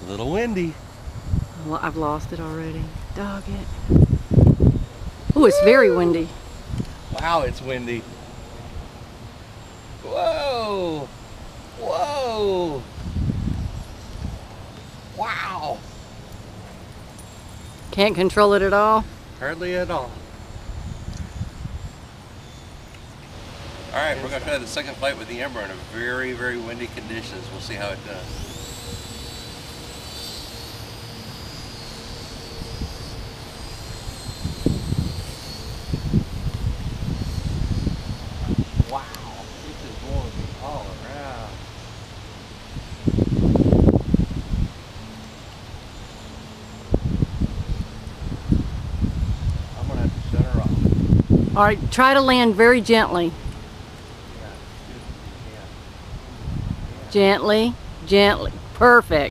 A little windy. Well, I've lost it already. Dog it. Oh, it's very windy. Wow, it's windy. Whoa! Whoa! Wow! Can't control it at all. Hardly at all. Alright, we're going to try the second flight with the Ember in a very, very windy conditions. We'll see how it does. Wow, this is blowing me all around. I'm going to have to shut her off. All right, try to land very gently. Gently, gently. Perfect.